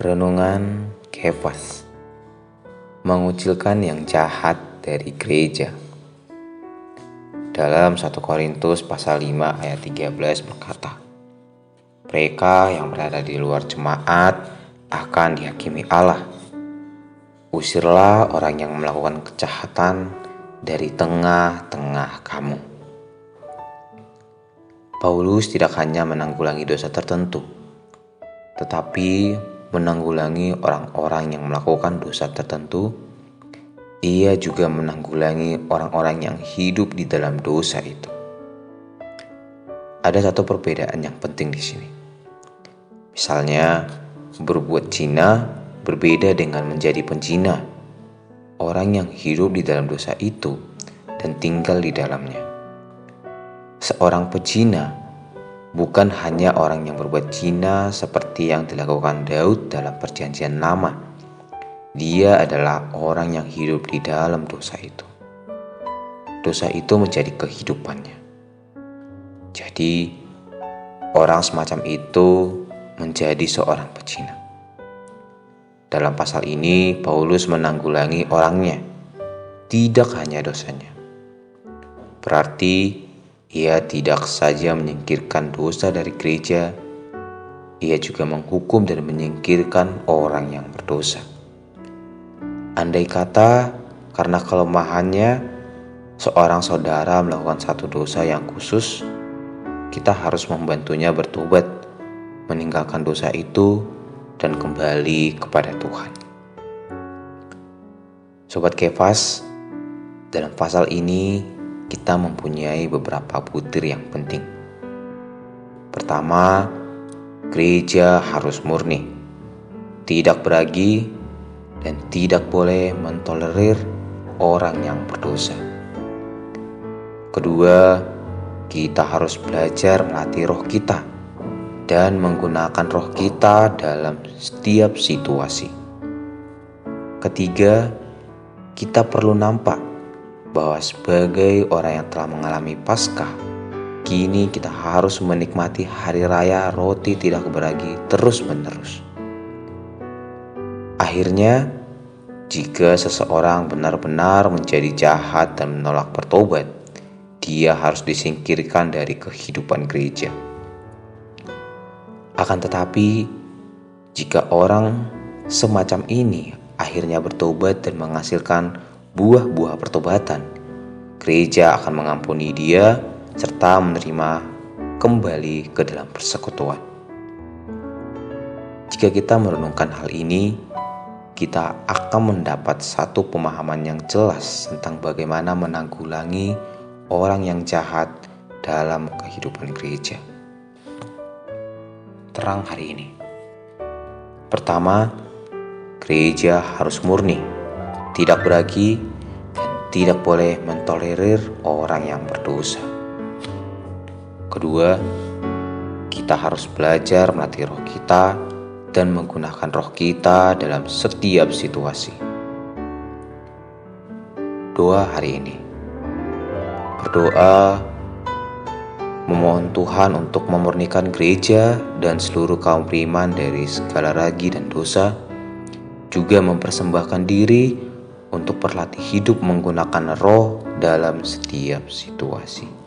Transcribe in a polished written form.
Renungan Kefas, mengucilkan yang jahat dari gereja. Dalam 1 Korintus pasal 5 ayat 13 berkata, mereka yang berada di luar jemaat akan dihakimi Allah. Usirlah orang yang melakukan kejahatan dari tengah-tengah kamu. Paulus tidak hanya menanggulangi dosa tertentu, tetapi menanggulangi orang-orang yang melakukan dosa tertentu. Ia juga menanggulangi orang-orang yang hidup di dalam dosa itu. Ada satu perbedaan yang penting di sini. Misalnya, berbuat zina berbeda dengan menjadi penzina. Orang yang hidup di dalam dosa itu dan tinggal di dalamnya. Seorang pezina bukan hanya orang yang berbuat zina seperti yang dilakukan Daud dalam Perjanjian Lama. Dia adalah orang yang hidup di dalam dosa itu. Dosa itu menjadi kehidupannya. Jadi, orang semacam itu menjadi seorang pezina. Dalam pasal ini, Paulus menanggulangi orangnya, tidak hanya dosanya. Berarti, ia tidak saja menyingkirkan dosa dari gereja, ia juga menghukum dan menyingkirkan orang yang berdosa. Andai kata karena kelemahannya seorang saudara melakukan satu dosa yang khusus, kita harus membantunya bertobat, meninggalkan dosa itu, dan kembali kepada Tuhan. Sobat Kefas, dalam pasal ini kita mempunyai beberapa butir yang penting. Pertama, gereja harus murni, tidak beragi, dan tidak boleh mentolerir orang yang berdosa. Kedua, kita harus belajar melatih roh kita dan menggunakan roh kita dalam setiap situasi. Ketiga, kita perlu nampak bahwa sebagai orang yang telah mengalami Paskah, kini kita harus menikmati hari raya roti tidak beragi terus-menerus. Akhirnya, jika seseorang benar-benar menjadi jahat dan menolak bertobat, dia harus disingkirkan dari kehidupan gereja. Akan tetapi, jika orang semacam ini akhirnya bertobat dan menghasilkan buah-buah pertobatan, gereja akan mengampuni dia serta menerima kembali ke dalam persekutuan. Jika kita merenungkan hal ini, kita akan mendapat satu pemahaman yang jelas tentang bagaimana menanggulangi orang yang jahat dalam kehidupan gereja. Terang hari ini. Pertama, gereja harus murni, tidak beragi, dan tidak boleh mentolerir orang yang berdosa. Kedua, kita harus belajar melatih roh kita dan menggunakan roh kita dalam setiap situasi. Doa hari ini. Berdoa memohon Tuhan untuk memurnikan gereja dan seluruh kaum beriman dari segala ragi dan dosa, juga mempersembahkan diri untuk berlatih hidup menggunakan roh dalam setiap situasi.